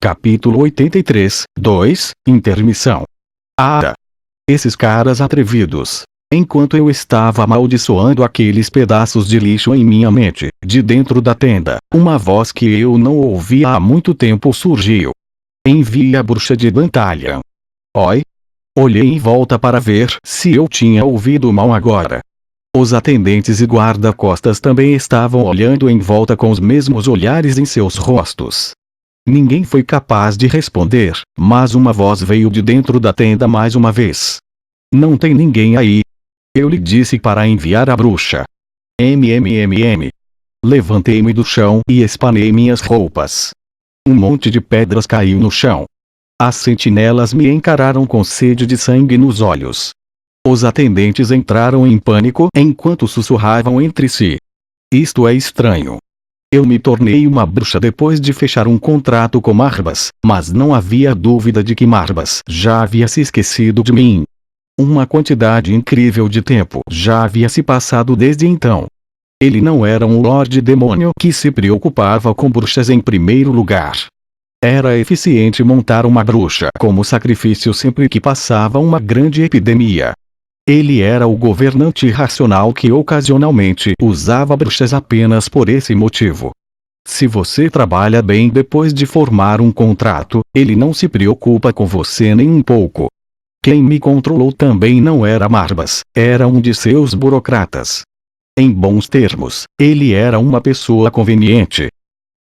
Capítulo 83, 2, Intermissão. Esses caras atrevidos. Enquanto eu estava amaldiçoando aqueles pedaços de lixo em minha mente, de dentro da tenda, uma voz que eu não ouvia há muito tempo surgiu. Envie a bruxa de Dantalian. Oi? Olhei em volta para ver se eu tinha ouvido mal agora. Os atendentes e guarda-costas também estavam olhando em volta com os mesmos olhares em seus rostos. Ninguém foi capaz de responder, mas uma voz veio de dentro da tenda mais uma vez. Não tem ninguém aí. Eu lhe disse para enviar a bruxa. Levantei-me do chão e espanei minhas roupas. Um monte de pedras caiu no chão. As sentinelas me encararam com sede de sangue nos olhos. Os atendentes entraram em pânico enquanto sussurravam entre si. Isto é estranho. Eu me tornei uma bruxa depois de fechar um contrato com Marbas, mas não havia dúvida de que Marbas já havia se esquecido de mim. Uma quantidade incrível de tempo já havia se passado desde então. Ele não era um Lorde Demônio que se preocupava com bruxas em primeiro lugar. Era eficiente montar uma bruxa como sacrifício sempre que passava uma grande epidemia. Ele era o governante racional que ocasionalmente usava bruxas apenas por esse motivo. Se você trabalha bem depois de formar um contrato, ele não se preocupa com você nem um pouco. Quem me controlou também não era Marbas, era um de seus burocratas. Em bons termos, ele era uma pessoa conveniente.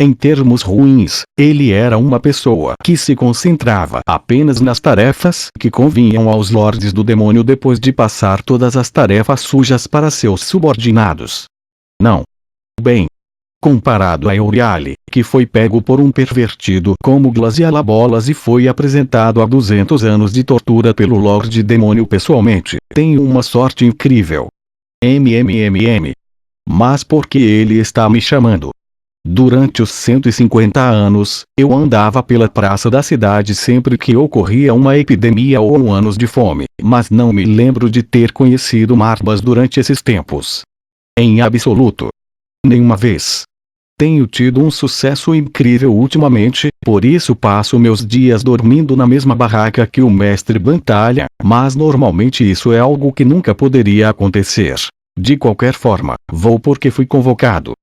Em termos ruins, ele era uma pessoa que se concentrava apenas nas tarefas que convinham aos lordes do demônio depois de passar todas as tarefas sujas para seus subordinados. Não. Bem. Comparado a Euriale, que foi pego por um pervertido como Glacialabolas e foi apresentado a 200 anos de tortura pelo Lorde Demônio pessoalmente, tenho uma sorte incrível. Mas por que ele está me chamando? Durante os 150 anos, eu andava pela praça da cidade sempre que ocorria uma epidemia ou anos de fome, mas não me lembro de ter conhecido Marbas durante esses tempos. Em absoluto. Nenhuma vez. Tenho tido um sucesso incrível ultimamente, por isso passo meus dias dormindo na mesma barraca que o mestre Bantalha, mas normalmente isso é algo que nunca poderia acontecer. De qualquer forma, vou porque fui convocado.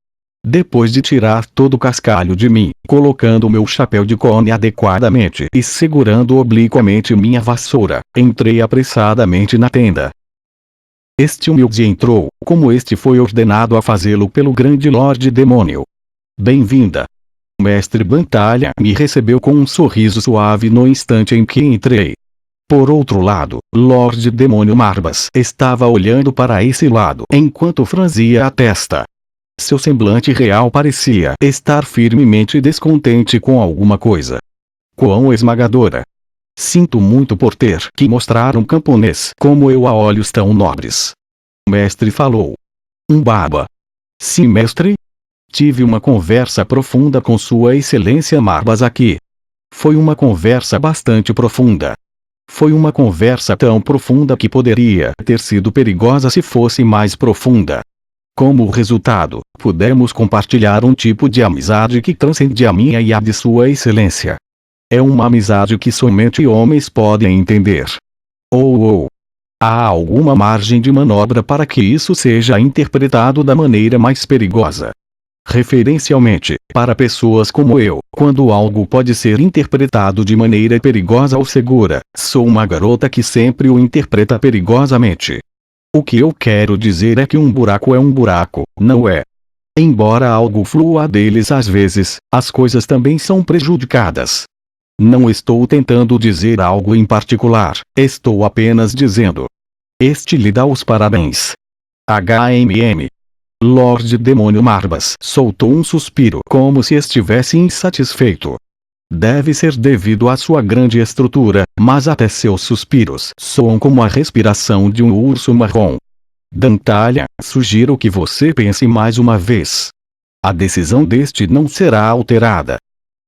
Depois de tirar todo o cascalho de mim, colocando meu chapéu de cone adequadamente e segurando obliquamente minha vassoura, entrei apressadamente na tenda. Este humilde entrou, como este foi ordenado a fazê-lo pelo grande Lorde Demônio. Bem-vinda. O mestre Bantalha me recebeu com um sorriso suave no instante em que entrei. Por outro lado, Lorde Demônio Marbas estava olhando para esse lado enquanto franzia a testa. Seu semblante real parecia estar firmemente descontente com alguma coisa. Quão esmagadora! Sinto muito por ter que mostrar um camponês como eu a olhos tão nobres. O mestre falou. Um baba. Sim, mestre? Tive uma conversa profunda com Sua Excelência Marbas aqui. Foi uma conversa bastante profunda. Foi uma conversa tão profunda que poderia ter sido perigosa se fosse mais profunda. Como resultado, pudemos compartilhar um tipo de amizade que transcende a minha e a de Sua Excelência. É uma amizade que somente homens podem entender. Há alguma margem de manobra para que isso seja interpretado da maneira mais perigosa. Referencialmente, para pessoas como eu, quando algo pode ser interpretado de maneira perigosa ou segura, sou uma garota que sempre o interpreta perigosamente. O que eu quero dizer é que um buraco é um buraco, não é? Embora algo flua deles às vezes, as coisas também são prejudicadas. Não estou tentando dizer algo em particular, estou apenas dizendo. Este lhe dá os parabéns. Lorde Demônio Marbas soltou um suspiro como se estivesse insatisfeito. Deve ser devido à sua grande estrutura, mas até seus suspiros soam como a respiração de um urso marrom. Dantalha, sugiro que você pense mais uma vez. A decisão deste não será alterada.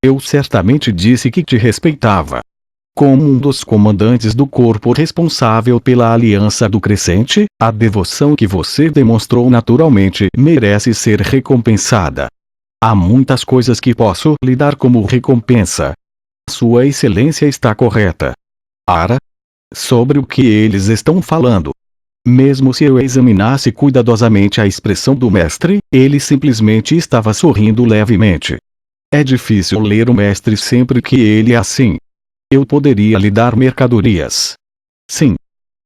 Eu certamente disse que te respeitava. Como um dos comandantes do corpo responsável pela Aliança do Crescente, a devoção que você demonstrou naturalmente merece ser recompensada. Há muitas coisas que posso lhe dar como recompensa. Sua Excelência está correta. Ara? Sobre o que eles estão falando? Mesmo se eu examinasse cuidadosamente a expressão do mestre, ele simplesmente estava sorrindo levemente. É difícil ler o mestre sempre que ele é assim. Eu poderia lhe dar mercadorias. Sim.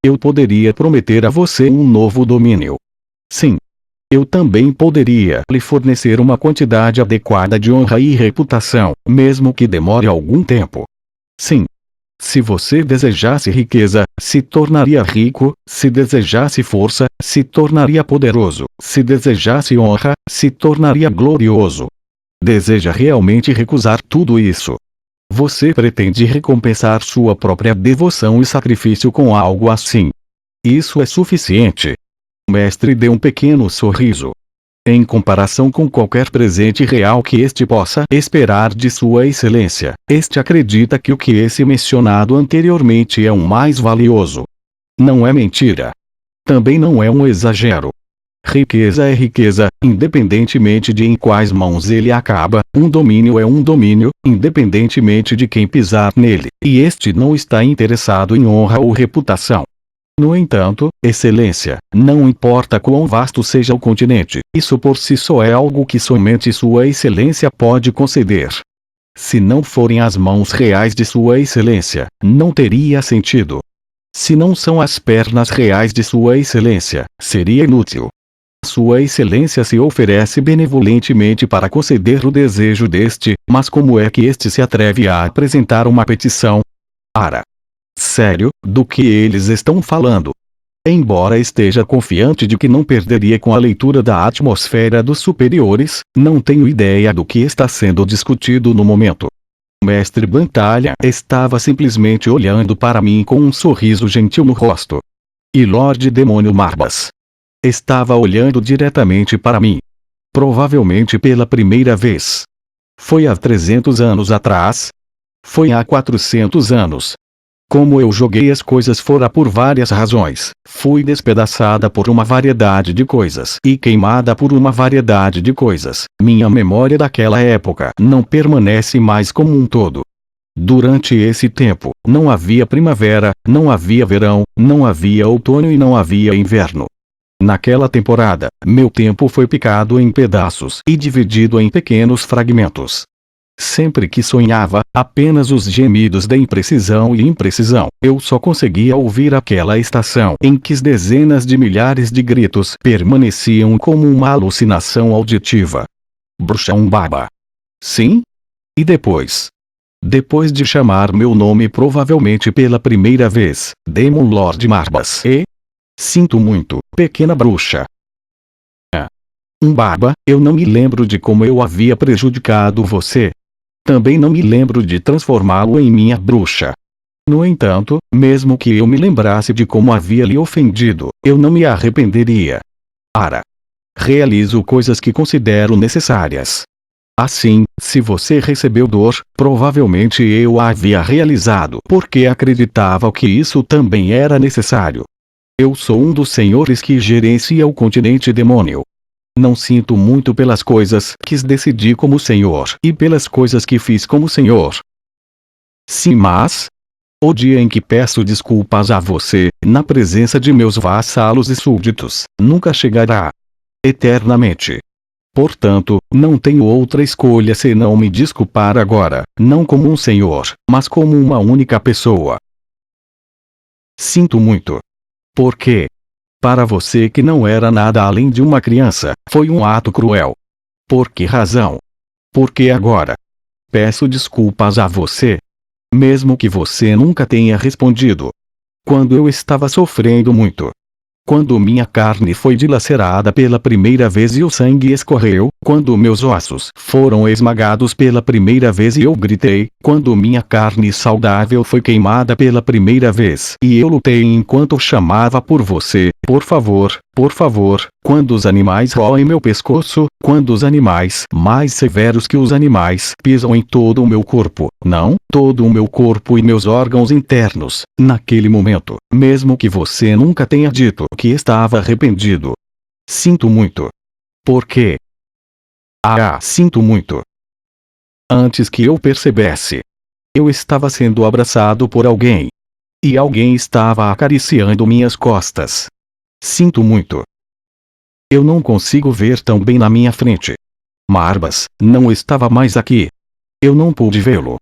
Eu poderia prometer a você um novo domínio. Sim. Eu também poderia lhe fornecer uma quantidade adequada de honra e reputação, mesmo que demore algum tempo. Sim. Se você desejasse riqueza, se tornaria rico; se desejasse força, se tornaria poderoso; se desejasse honra, se tornaria glorioso. Deseja realmente recusar tudo isso? Você pretende recompensar sua própria devoção e sacrifício com algo assim? Isso é suficiente. O mestre deu um pequeno sorriso. Em comparação com qualquer presente real que este possa esperar de Sua Excelência, este acredita que o que esse mencionado anteriormente é o mais valioso. Não é mentira. Também não é um exagero. Riqueza é riqueza, independentemente de em quais mãos ele acaba; um domínio é um domínio, independentemente de quem pisar nele, e este não está interessado em honra ou reputação. No entanto, Excelência, não importa quão vasto seja o continente, isso por si só é algo que somente Sua Excelência pode conceder. Se não forem as mãos reais de Sua Excelência, não teria sentido. Se não são as pernas reais de Sua Excelência, seria inútil. Sua Excelência se oferece benevolentemente para conceder o desejo deste, mas como é que este se atreve a apresentar uma petição? Ara! Sério, do que eles estão falando? Embora esteja confiante de que não perderia com a leitura da atmosfera dos superiores, não tenho ideia do que está sendo discutido no momento. O mestre Bantalha estava simplesmente olhando para mim com um sorriso gentil no rosto. E Lorde Demônio Marbas estava olhando diretamente para mim. Provavelmente pela primeira vez. Foi há 300 anos atrás? Foi há 400 anos. Como eu joguei as coisas fora por várias razões, fui despedaçada por uma variedade de coisas e queimada por uma variedade de coisas, minha memória daquela época não permanece mais como um todo. Durante esse tempo, não havia primavera, não havia verão, não havia outono e não havia inverno. Naquela temporada, meu tempo foi picado em pedaços e dividido em pequenos fragmentos. Sempre que sonhava, apenas os gemidos da imprecisão e imprecisão, eu só conseguia ouvir aquela estação em que dezenas de milhares de gritos permaneciam como uma alucinação auditiva. Bruxa Umbaba. Sim? E depois? Depois de chamar meu nome provavelmente pela primeira vez, Demon Lord Marbas e... Sinto muito, pequena bruxa. Umbaba, eu não me lembro de como eu havia prejudicado você. Também não me lembro de transformá-lo em minha bruxa. No entanto, mesmo que eu me lembrasse de como havia lhe ofendido, eu não me arrependeria. Ara. Realizo coisas que considero necessárias. Assim, se você recebeu dor, provavelmente eu a havia realizado porque acreditava que isso também era necessário. Eu sou um dos senhores que gerencia o continente demônio. Não sinto muito pelas coisas que decidi como senhor e pelas coisas que fiz como senhor. Sim, mas o dia em que peço desculpas a você, na presença de meus vassalos e súditos, nunca chegará. Eternamente. Portanto, não tenho outra escolha senão me desculpar agora, não como um senhor, mas como uma única pessoa. Sinto muito. Por quê? Para você que não era nada além de uma criança, foi um ato cruel. Por que razão? Porque agora peço desculpas a você. Mesmo que você nunca tenha respondido. Quando eu estava sofrendo muito. Quando minha carne foi dilacerada pela primeira vez e o sangue escorreu, quando meus ossos foram esmagados pela primeira vez e eu gritei, quando minha carne saudável foi queimada pela primeira vez e eu lutei enquanto chamava por você, por favor, quando os animais roem meu pescoço, quando os animais, mais severos que os animais, pisam em todo o meu corpo, não, todo o meu corpo e meus órgãos internos, naquele momento, mesmo que você nunca tenha dito que estava arrependido. Sinto muito. Por quê? Sinto muito. Antes que eu percebesse. Eu estava sendo abraçado por alguém. E alguém estava acariciando minhas costas. Sinto muito. Eu não consigo ver tão bem na minha frente. Marbas não estava mais aqui. Eu não pude vê-lo.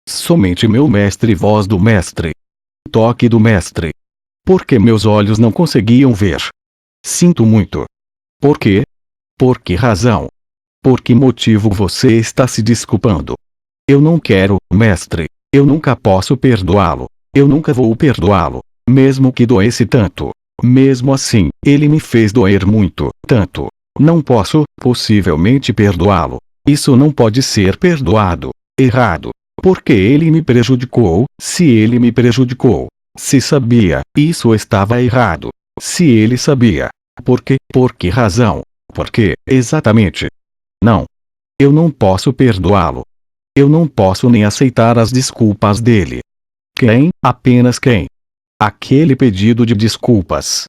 Somente meu mestre e voz do mestre. Toque do mestre. Porque meus olhos não conseguiam ver. Sinto muito. Por quê? Por que razão? Por que motivo você está se desculpando? Eu não quero, mestre. Eu nunca posso perdoá-lo. Eu nunca vou perdoá-lo. Mesmo que doesse tanto. Mesmo assim, ele me fez doer muito, tanto. Não posso, possivelmente, perdoá-lo. Isso não pode ser perdoado. Errado. Porque ele me prejudicou. Se ele me prejudicou. Se sabia, isso estava errado. Se ele sabia. Por quê? Por que razão? Por quê, exatamente? Não. Eu não posso perdoá-lo. Eu não posso nem aceitar as desculpas dele. Quem? Apenas quem? Aquele pedido de desculpas.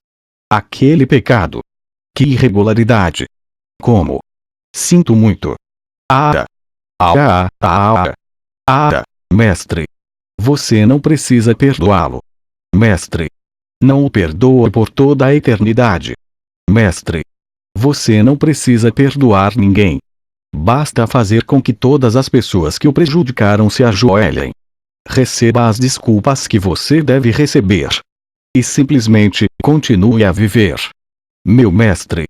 Aquele pecado. Que irregularidade. Como? Sinto muito. Mestre. Você não precisa perdoá-lo. Mestre. Não o perdoa por toda a eternidade. Mestre. Você não precisa perdoar ninguém. Basta fazer com que todas as pessoas que o prejudicaram se ajoelhem. Receba as desculpas que você deve receber. E simplesmente, continue a viver. Meu mestre.